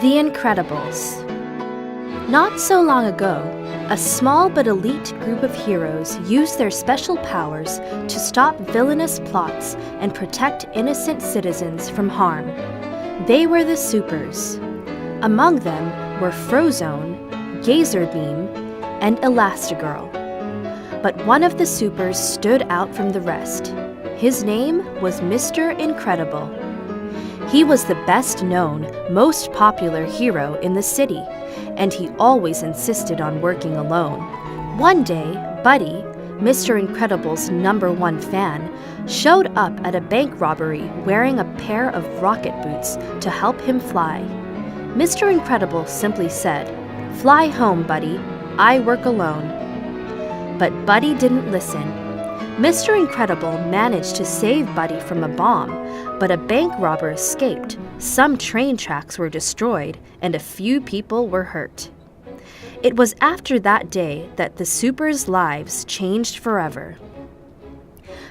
The Incredibles. Not so long ago, a small but elite group of heroes used their special powers to stop villainous plots and protect innocent citizens from harm. They were the Supers. Among them were Frozone, Gazerbeam, and Elastigirl. But one of the Supers stood out from the rest. His name was Mr. Incredible. He was the best-known, most popular hero in the city, and he always insisted on working alone. One day, Buddy, Mr. Incredible's #1 fan, showed up at a bank robbery wearing a pair of rocket boots to help him fly. Mr. Incredible simply said, "Fly home, Buddy. I work alone." But Buddy didn't listen. Mr. Incredible managed to save Buddy from a bomb, but a bank robber escaped, some train tracks were destroyed, and a few people were hurt. It was after that day that the Supers' lives changed forever.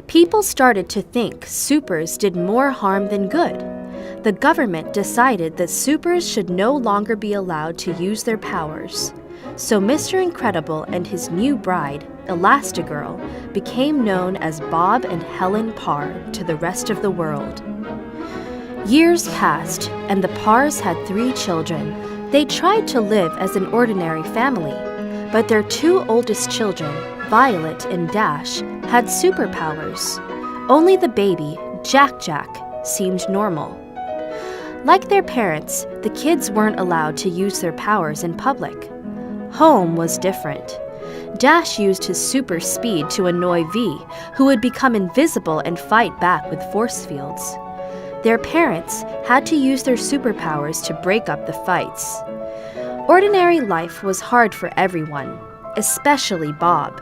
People started to think Supers did more harm than good. The government decided that Supers should no longer be allowed to use their powers. So Mr. Incredible and his new bride, Elastigirl, became known as Bob and Helen Parr to the rest of the world. Years passed, and the Parrs had 3 children. They tried to live as an ordinary family, but their 2 oldest children, Violet and Dash, had superpowers. Only the baby, Jack, seemed normal. Like their parents, the kids weren't allowed to use their powers in public. Home was different. Dash used his super speed to annoy V, who would become invisible and fight back with force fields. Their parents had to use their superpowers to break up the fights. Ordinary life was hard for everyone, especially Bob.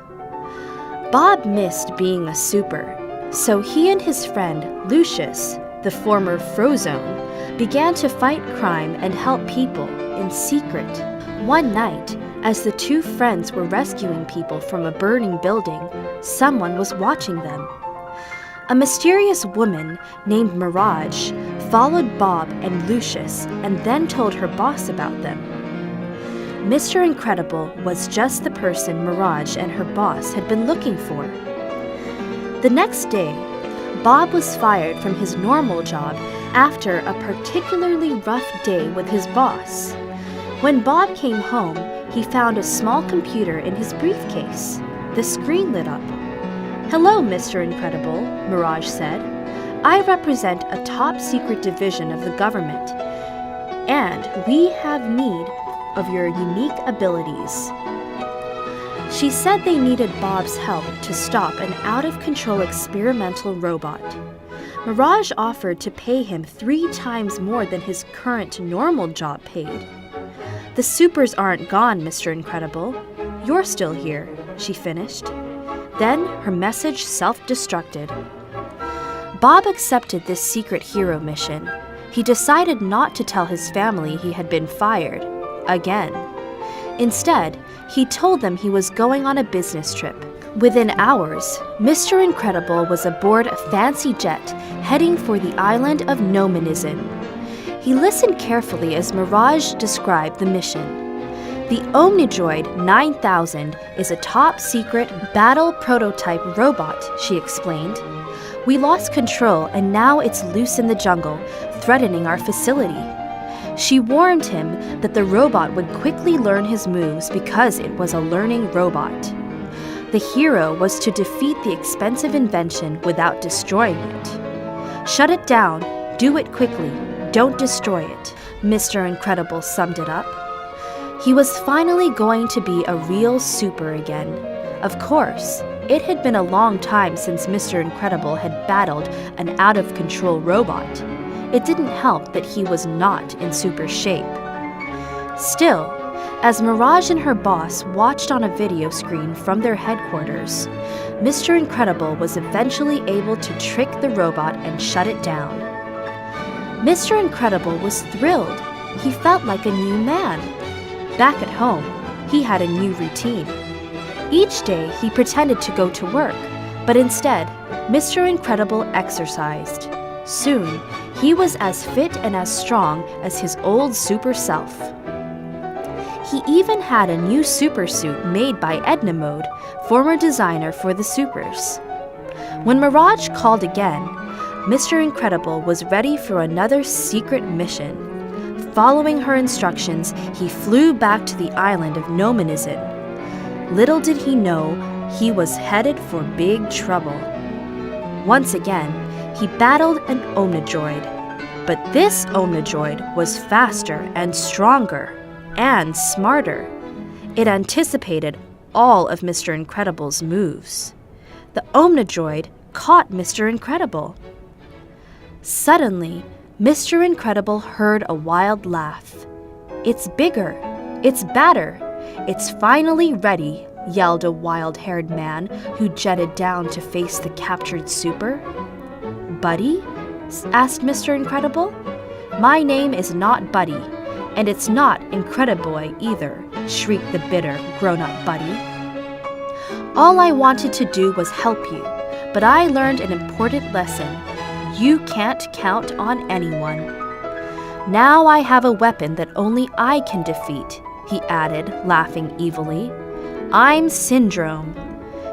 Bob missed being a super, so he and his friend Lucius, the former Frozone, began to fight crime and help people in secret. One night, as the 2 friends were rescuing people from a burning building, someone was watching them. A mysterious woman named Mirage followed Bob and Lucius and then told her boss about them. Mr. Incredible was just the person Mirage and her boss had been looking for. The next day, Bob was fired from his normal job after a particularly rough day with his boss. When Bob came home, he found a small computer in his briefcase. The screen lit up. "Hello, Mr. Incredible," Mirage said. "I represent a top-secret division of the government, and we have need of your unique abilities." She said they needed Bob's help to stop an out-of-control experimental robot. Mirage offered to pay him 3 times more than his current normal job paid. "The Supers aren't gone, Mr. Incredible. You're still here," she finished. Then her message self-destructed. Bob accepted this secret hero mission. He decided not to tell his family he had been fired. Again. Instead, he told them he was going on a business trip. Within hours, Mr. Incredible was aboard a fancy jet heading for the island of Nomanism. He listened carefully as Mirage described the mission. "The Omnidroid 9000 is a top-secret battle prototype robot," she explained. "We lost control and now it's loose in the jungle, threatening our facility." She warned him that the robot would quickly learn his moves because it was a learning robot. The hero was to defeat the expensive invention without destroying it. "Shut it down. Do it quickly. Don't destroy it," Mr. Incredible summed it up. He was finally going to be a real super again. Of course, it had been a long time since Mr. Incredible had battled an out-of-control robot. It didn't help that he was not in super shape. Still, as Mirage and her boss watched on a video screen from their headquarters, Mr. Incredible was eventually able to trick the robot and shut it down. Mr. Incredible was thrilled. He felt like a new man. Back at home, he had a new routine. Each day, he pretended to go to work, but instead, Mr. Incredible exercised. Soon, He was as fit and as strong as his old super self. He even had a new super suit made by Edna Mode, former designer for the Supers. When Mirage called again, Mr. Incredible was ready for another secret mission. Following her instructions, he flew back to the island of Nominizin. Little did he know, he was headed for big trouble. Once again, he battled an Omnidroid. But this Omnidroid was faster and stronger and smarter. It anticipated all of Mr. Incredible's moves. The Omnidroid caught Mr. Incredible. Suddenly, Mr. Incredible heard a wild laugh. "It's bigger! It's badder! It's finally ready!" yelled a wild-haired man who jetted down to face the captured super. "Buddy?" asked Mr. Incredible. "My name is not Buddy, and it's not Incrediboy either," shrieked the bitter, grown-up Buddy. "All I wanted to do was help you, but I learned an important lesson. You can't count on anyone. Now I have a weapon that only I can defeat," he added, laughing evilly. "I'm Syndrome."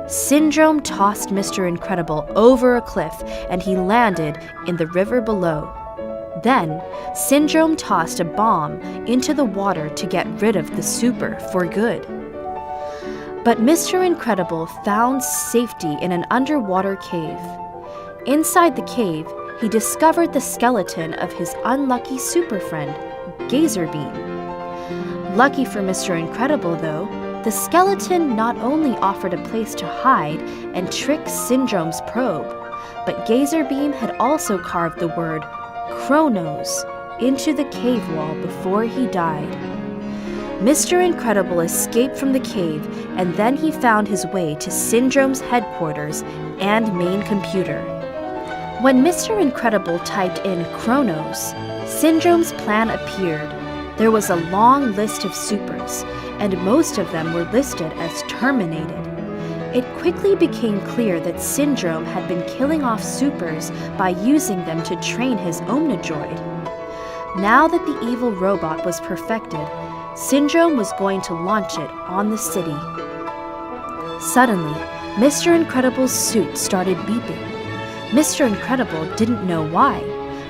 Syndrome tossed Mr. Incredible over a cliff, and he landed in the river below. Then, Syndrome tossed a bomb into the water to get rid of the super for good. But Mr. Incredible found safety in an underwater cave. Inside the cave, he discovered the skeleton of his unlucky super friend, Gazerbeam. Lucky for Mr. Incredible, though, the skeleton not only offered a place to hide and trick Syndrome's probe, but Gazerbeam had also carved the word Chronos into the cave wall before he died. Mr. Incredible escaped from the cave, and then he found his way to Syndrome's headquarters and main computer. When Mr. Incredible typed in Chronos, Syndrome's plan appeared. There was a long list of supers, and most of them were listed as terminated. It quickly became clear that Syndrome had been killing off supers by using them to train his Omnidroid. Now that the evil robot was perfected, Syndrome was going to launch it on the city. Suddenly, Mr. Incredible's suit started beeping. Mr. Incredible didn't know why,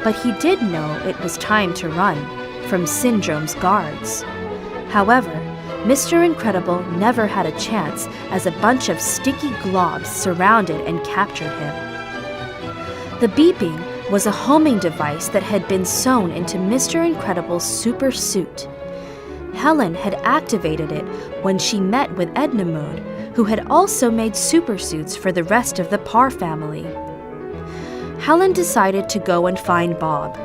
but he did know it was time to run from Syndrome's guards. However, Mr. Incredible never had a chance as a bunch of sticky globs surrounded and captured him. The beeping was a homing device that had been sewn into Mr. Incredible's super suit. Helen had activated it when she met with Edna Mode, who had also made super suits for the rest of the Parr family. Helen decided to go and find Bob.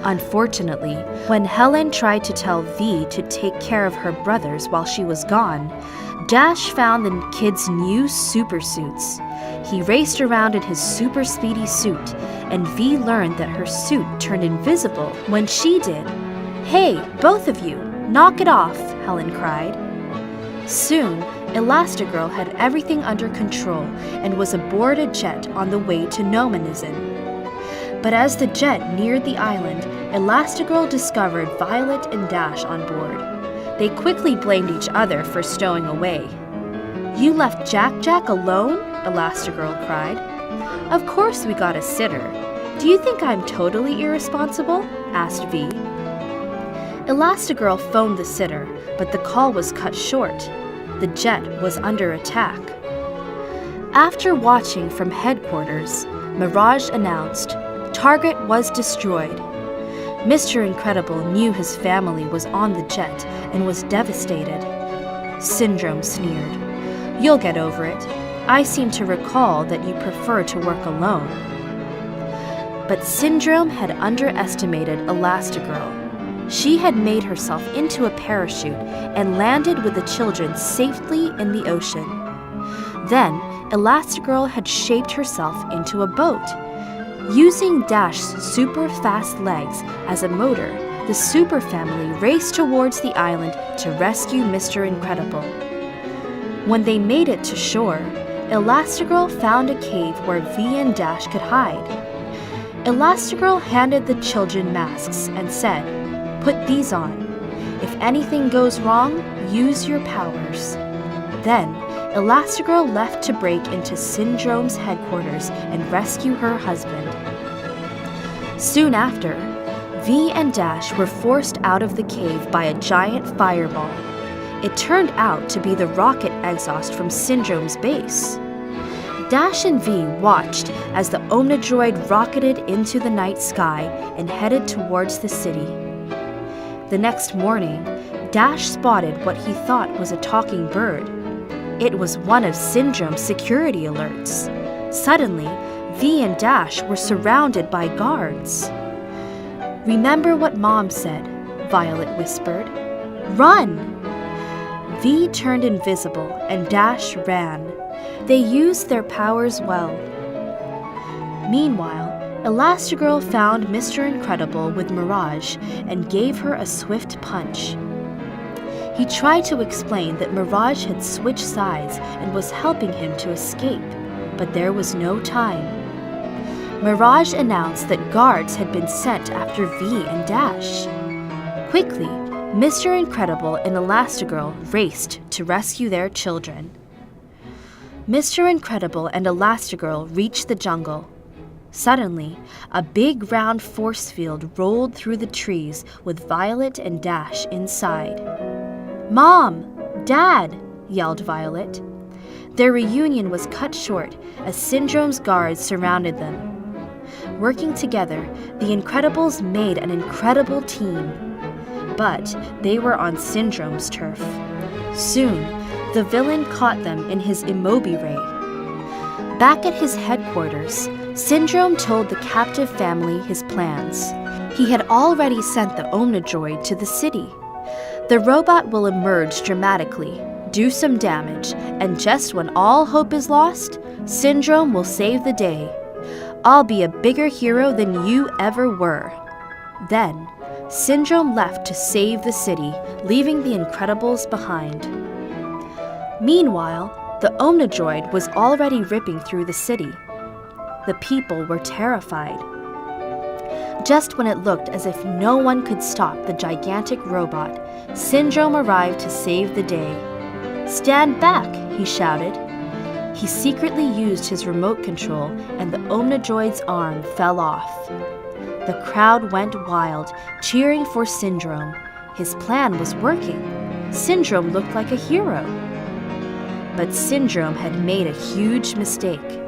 Unfortunately, when Helen tried to tell V to take care of her brothers while she was gone, Dash found the kids' new super suits. He raced around in his super speedy suit, and V learned that her suit turned invisible when she did. "Hey, both of you, knock it off," Helen cried. Soon, Elastigirl had everything under control and was aboard a jet on the way to Nominizin. But as the jet neared the island, Elastigirl discovered Violet and Dash on board. They quickly blamed each other for stowing away. "You left Jack alone?" Elastigirl cried. "Of course we got a sitter. Do you think I'm totally irresponsible?" asked V. Elastigirl phoned the sitter, but the call was cut short. The jet was under attack. After watching from headquarters, Mirage announced, "Target was destroyed." Mr. Incredible knew his family was on the jet and was devastated. Syndrome sneered. "You'll get over it. I seem to recall that you prefer to work alone." But Syndrome had underestimated Elastigirl. She had made herself into a parachute and landed with the children safely in the ocean. Then, Elastigirl had shaped herself into a boat. Using Dash's super fast legs as a motor, the super family raced towards the island to rescue Mr. Incredible. When they made it to shore, Elastigirl found a cave where V and Dash could hide. Elastigirl handed the children masks and said, "Put these on. If anything goes wrong, use your powers." Then, Elastigirl left to break into Syndrome's headquarters and rescue her husband. Soon after, V and Dash were forced out of the cave by a giant fireball. It turned out to be the rocket exhaust from Syndrome's base. Dash and V watched as the Omnidroid rocketed into the night sky and headed towards the city. The next morning, Dash spotted what he thought was a talking bird. It was one of Syndrome's security alerts. Suddenly, V and Dash were surrounded by guards. "Remember what Mom said," Violet whispered. "Run!" V turned invisible and Dash ran. They used their powers well. Meanwhile, Elastigirl found Mr. Incredible with Mirage and gave her a swift punch. He tried to explain that Mirage had switched sides and was helping him to escape, but there was no time. Mirage announced that guards had been sent after V and Dash. Quickly, Mr. Incredible and Elastigirl raced to rescue their children. Mr. Incredible and Elastigirl reached the jungle. Suddenly, a big round force field rolled through the trees with Violet and Dash inside. "Mom! Dad!" yelled Violet. Their reunion was cut short as Syndrome's guards surrounded them. Working together, the Incredibles made an incredible team. But they were on Syndrome's turf. Soon, the villain caught them in his Immobi ray. Back at his headquarters, Syndrome told the captive family his plans. He had already sent the Omnidroid to the city. The robot will emerge dramatically, do some damage, and just when all hope is lost, Syndrome will save the day. I'll be a bigger hero than you ever were. Then, Syndrome left to save the city, leaving the Incredibles behind. Meanwhile, the Omnidroid was already ripping through the city. The people were terrified. Just when it looked as if no one could stop the gigantic robot, Syndrome arrived to save the day. "Stand back!" he shouted. He secretly used his remote control and the Omnidroid's arm fell off. The crowd went wild, cheering for Syndrome. His plan was working. Syndrome looked like a hero. But Syndrome had made a huge mistake.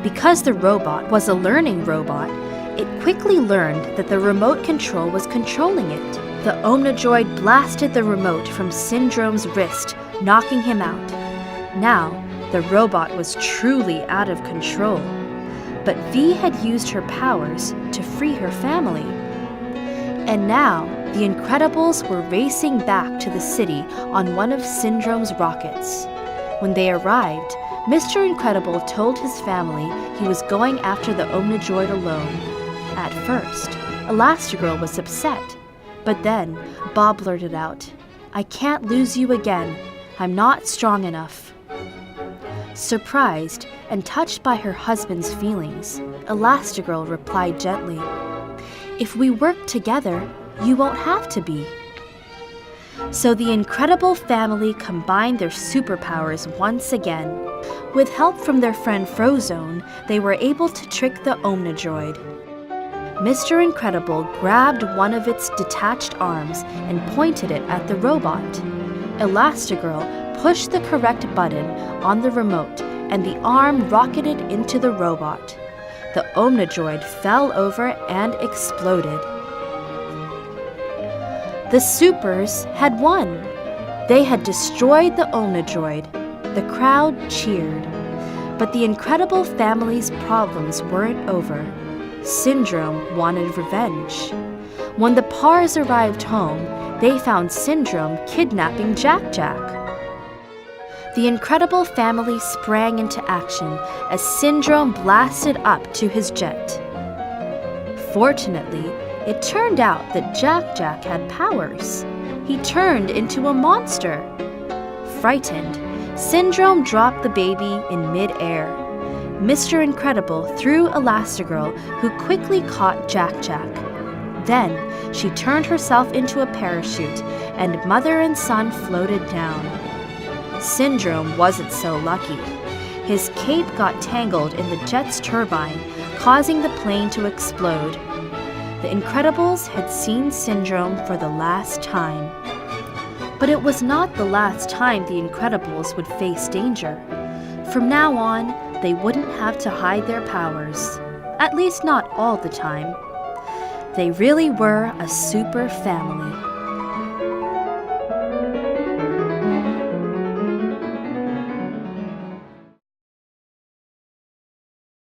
Because the robot was a learning robot, it quickly learned that the remote control was controlling it. The Omnidroid blasted the remote from Syndrome's wrist, knocking him out. Now, the robot was truly out of control. But V had used her powers to free her family. And now, the Incredibles were racing back to the city on one of Syndrome's rockets. When they arrived, Mr. Incredible told his family he was going after the Omnidroid alone. At first, Elastigirl was upset, but then Bob blurted out, "I can't lose you again. I'm not strong enough." Surprised and touched by her husband's feelings, Elastigirl replied gently, "If we work together, you won't have to be." So the Incredible family combined their superpowers once again. With help from their friend Frozone, they were able to trick the Omnidroid. Mr. Incredible grabbed one of its detached arms and pointed it at the robot. Elastigirl pushed the correct button on the remote and the arm rocketed into the robot. The Omnidroid fell over and exploded. The Supers had won. They had destroyed the Omnidroid. The crowd cheered. But the Incredible family's problems weren't over. Syndrome wanted revenge. When the Pars arrived home, they found Syndrome kidnapping Jack-Jack. The Incredible family sprang into action as Syndrome blasted up to his jet. Fortunately, it turned out that Jack-Jack had powers. He turned into a monster. Frightened, Syndrome dropped the baby in mid-air. Mr. Incredible threw Elastigirl, who quickly caught Jack-Jack. Then she turned herself into a parachute, and mother and son floated down. Syndrome wasn't so lucky. His cape got tangled in the jet's turbine, causing the plane to explode. The Incredibles had seen Syndrome for the last time. But it was not the last time the Incredibles would face danger. From now on, they wouldn't have to hide their powers. At least not all the time. They really were a super family.